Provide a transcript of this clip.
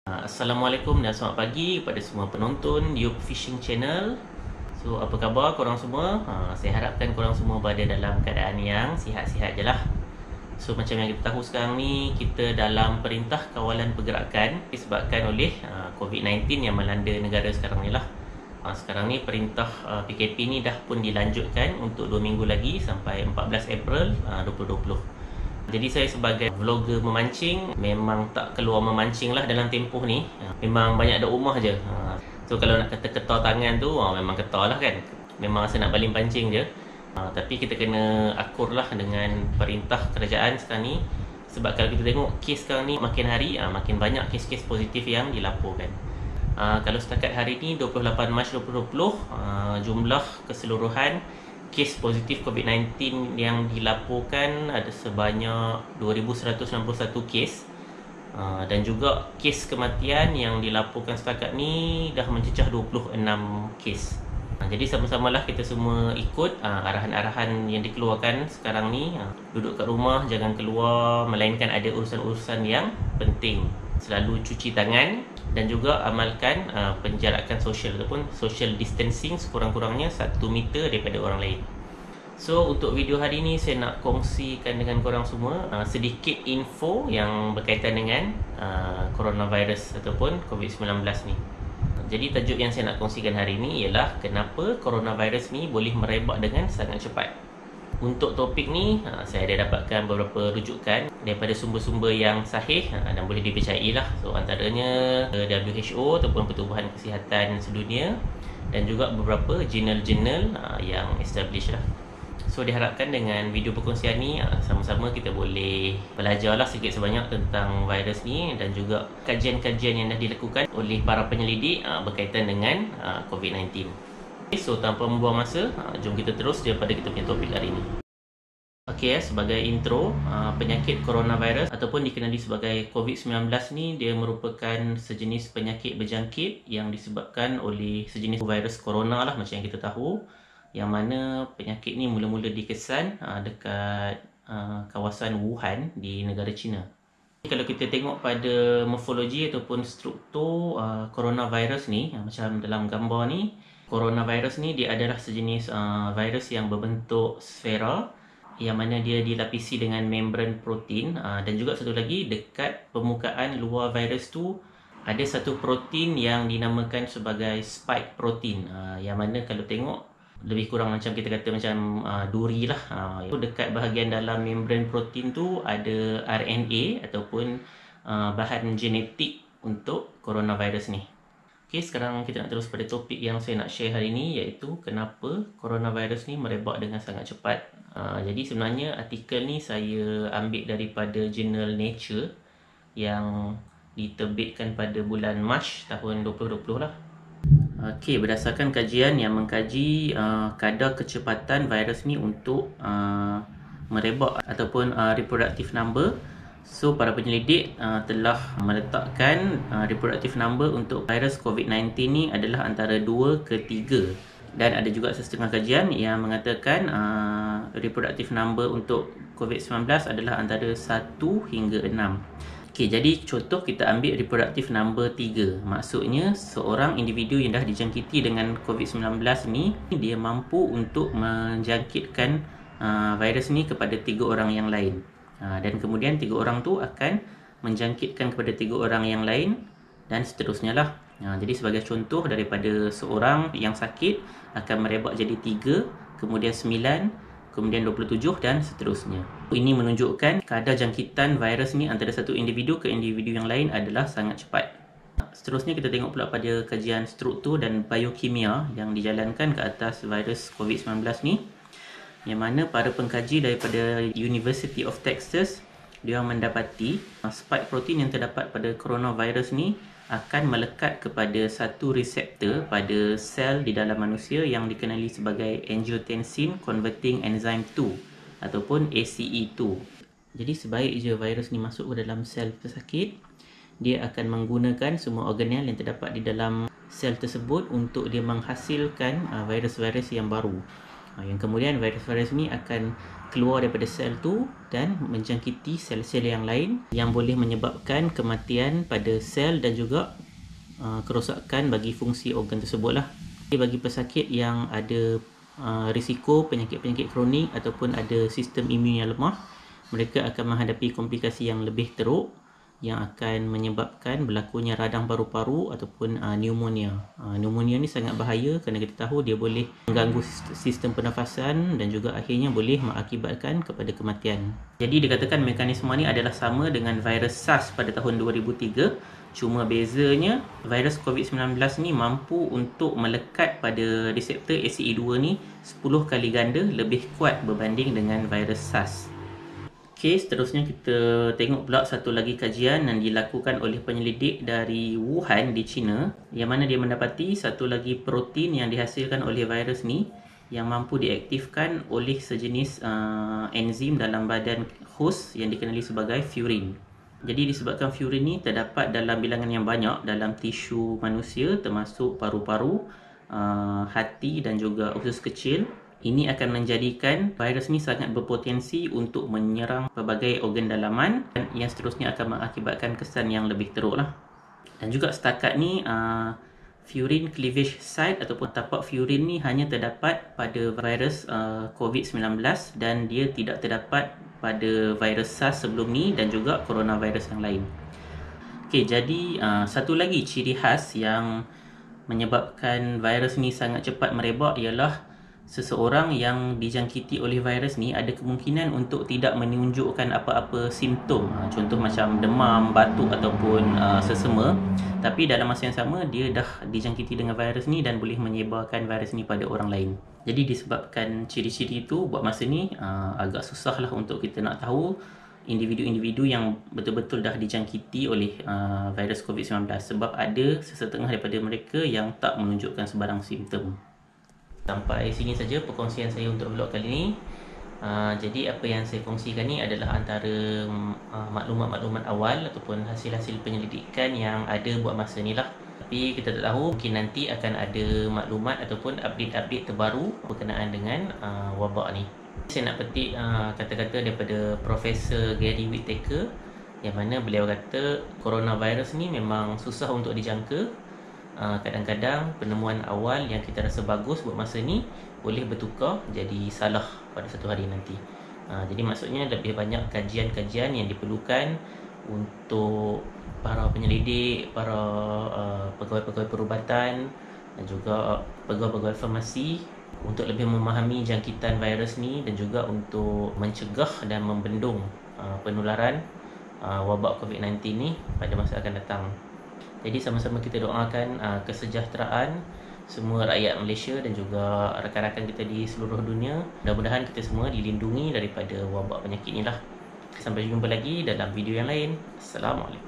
Assalamualaikum dan selamat pagi kepada semua penonton Yop Fishing Channel. So, apa khabar korang semua? Saya harapkan korang semua berada dalam keadaan yang sihat-sihat je lah. So, macam yang kita tahu sekarang ni, kita dalam perintah kawalan pergerakan disebabkan oleh COVID-19 yang melanda negara sekarang ni lah. Sekarang ni perintah PKP ni dah pun dilanjutkan untuk 2 minggu lagi sampai 14 April 2020. Jadi saya sebagai vlogger memancing memang tak keluar memancing lah dalam tempoh ni. Memang banyak ada rumah je. So kalau nak kata ketar tangan tu memang ketar lah kan. Memang rasa nak baling pancing je. Tapi kita kena akur lah dengan perintah kerajaan sekarang ni. Sebab kalau kita tengok kes sekarang ni makin hari makin banyak kes-kes positif yang dilaporkan. Kalau setakat hari ni 28 Mac 2020 jumlah keseluruhan kes positif COVID-19 yang dilaporkan ada sebanyak 2,161 kes, dan juga kes kematian yang dilaporkan setakat ni dah mencecah 26 kes. Jadi sama-samalah kita semua ikut arahan-arahan yang dikeluarkan sekarang ni. Duduk kat rumah, jangan keluar melainkan ada urusan-urusan yang penting. Selalu cuci tangan dan juga amalkan penjarakan sosial ataupun social distancing sekurang-kurangnya 1 meter daripada orang lain. So untuk video hari ni saya nak kongsikan dengan korang semua sedikit info yang berkaitan dengan coronavirus ataupun COVID-19 ni. Jadi tajuk yang saya nak kongsikan hari ni ialah kenapa coronavirus ni boleh merebak dengan sangat cepat. Untuk topik ni saya ada dapatkan beberapa rujukan daripada sumber-sumber yang sahih dan boleh dipercayai lah. So antaranya WHO ataupun Pertubuhan Kesihatan Sedunia dan juga beberapa jurnal-jurnal yang established lah. So diharapkan dengan video perkongsian ni sama-sama kita boleh belajarlah sikit sebanyak tentang virus ni dan juga kajian-kajian yang dah dilakukan oleh para penyelidik berkaitan dengan COVID-19. So tanpa membuang masa, jom kita terus daripada kita punya topik hari ini. Okey, sebagai intro, penyakit coronavirus ataupun dikenali sebagai COVID-19 ni dia merupakan sejenis penyakit berjangkit yang disebabkan oleh sejenis virus corona lah macam yang kita tahu, yang mana penyakit ni mula-mula dikesan dekat kawasan Wuhan di negara China. Kalau kita tengok pada morfologi ataupun struktur coronavirus ni, macam dalam gambar ni, coronavirus ni dia adalah sejenis virus yang berbentuk sfera, yang mana dia dilapisi dengan membran protein, dan juga satu lagi dekat permukaan luar virus tu ada satu protein yang dinamakan sebagai spike protein, yang mana kalau tengok lebih kurang macam kita kata macam duri lah. Dekat bahagian dalam membran protein tu ada RNA ataupun bahan genetik untuk coronavirus ni. Okay, sekarang kita nak terus pada topik yang saya nak share hari ni, iaitu kenapa coronavirus ni merebak dengan sangat cepat. Jadi sebenarnya artikel ni saya ambil daripada jurnal Nature yang diterbitkan pada bulan Mac tahun 2020 lah. Okay, berdasarkan kajian yang mengkaji kadar kecepatan virus ni untuk merebak ataupun reproductive number. So para penyelidik telah meletakkan reproductive number untuk virus COVID-19 ni adalah antara 2 ke 3. Dan ada juga setengah kajian yang mengatakan reproductive number untuk COVID-19 adalah antara 1 hingga 6. Okay, jadi contoh kita ambil reproductive number 3. Maksudnya seorang individu yang dah dijangkiti dengan COVID-19 ni, dia mampu untuk menjangkitkan virus ni kepada 3 orang yang lain. Dan kemudian 3 orang tu akan menjangkitkan kepada 3 orang yang lain dan seterusnya lah. Jadi sebagai contoh, daripada seorang yang sakit akan merebak jadi 3, kemudian 9, kemudian 27 dan seterusnya. Ini menunjukkan kadar jangkitan virus ni antara satu individu ke individu yang lain adalah sangat cepat. Seterusnya kita tengok pula pada kajian struktur dan biokimia yang dijalankan ke atas virus COVID-19 ni, yang mana para pengkaji daripada University of Texas dia mendapati spike protein yang terdapat pada coronavirus ni akan melekat kepada satu reseptor pada sel di dalam manusia yang dikenali sebagai angiotensin converting enzyme 2 ataupun ACE2. Jadi sebaik je virus ni masuk ke dalam sel pesakit, dia akan menggunakan semua organel yang terdapat di dalam sel tersebut untuk dia menghasilkan virus-virus yang baru. Yang kemudian virus-virus ni akan keluar daripada sel tu dan menjangkiti sel-sel yang lain yang boleh menyebabkan kematian pada sel dan juga kerosakan bagi fungsi organ tersebut lah. Bagi pesakit yang ada risiko penyakit-penyakit kronik ataupun ada sistem imun yang lemah, mereka akan menghadapi komplikasi yang lebih teruk yang akan menyebabkan berlakunya radang paru-paru ataupun pneumonia. Pneumonia ni sangat bahaya kerana kita tahu dia boleh mengganggu sistem pernafasan dan juga akhirnya boleh mengakibatkan kepada kematian. Jadi dikatakan mekanisme ni adalah sama dengan virus SARS pada tahun 2003. Cuma bezanya virus COVID-19 ni mampu untuk melekat pada reseptor ACE2 ni 10 kali ganda lebih kuat berbanding dengan virus SARS. Okey, seterusnya kita tengok pula satu lagi kajian yang dilakukan oleh penyelidik dari Wuhan di China, yang mana dia mendapati satu lagi protein yang dihasilkan oleh virus ni yang mampu diaktifkan oleh sejenis enzim dalam badan host yang dikenali sebagai furin. Jadi disebabkan furin ni terdapat dalam bilangan yang banyak dalam tisu manusia termasuk paru-paru, hati dan juga usus kecil, ini akan menjadikan virus ni sangat berpotensi untuk menyerang pelbagai organ dalaman dan yang seterusnya akan mengakibatkan kesan yang lebih teruk lah. Dan juga setakat ni furin cleavage site ataupun tapak furin ni hanya terdapat pada virus COVID-19 dan dia tidak terdapat pada virus SARS sebelum ni dan juga coronavirus yang lain. Okey, jadi satu lagi ciri khas yang menyebabkan virus ni sangat cepat merebak ialah seseorang yang dijangkiti oleh virus ni ada kemungkinan untuk tidak menunjukkan apa-apa simptom, contoh macam demam, batuk ataupun sesama, tapi dalam masa yang sama dia dah dijangkiti dengan virus ni dan boleh menyebarkan virus ni pada orang lain. Jadi disebabkan ciri-ciri itu, buat masa ni agak susah lah untuk kita nak tahu individu-individu yang betul-betul dah dijangkiti oleh virus COVID-19 sebab ada sesetengah daripada mereka yang tak menunjukkan sebarang simptom. Sampai sini saja perkongsian saya untuk vlog kali ini. Jadi apa yang saya kongsikan ni adalah antara maklumat-maklumat awal ataupun hasil-hasil penyelidikan yang ada buat masa ni lah. Tapi kita tak tahu, mungkin nanti akan ada maklumat ataupun update-update terbaru berkenaan dengan wabak ni. Saya nak petik kata-kata daripada Profesor Gary Whittaker, yang mana beliau kata coronavirus ni memang susah untuk dijangka. Kadang-kadang penemuan awal yang kita rasa bagus buat masa ni boleh bertukar jadi salah pada satu hari nanti. Jadi maksudnya lebih banyak kajian-kajian yang diperlukan untuk para penyelidik, para pegawai-pegawai perubatan dan juga pegawai-pegawai farmasi untuk lebih memahami jangkitan virus ni dan juga untuk mencegah dan membendung penularan wabak COVID-19 ni pada masa akan datang. Jadi sama-sama kita doakan kesejahteraan semua rakyat Malaysia dan juga rakan-rakan kita di seluruh dunia. Mudah-mudahan kita semua dilindungi daripada wabak penyakit inilah. Sampai jumpa lagi dalam video yang lain. Assalamualaikum.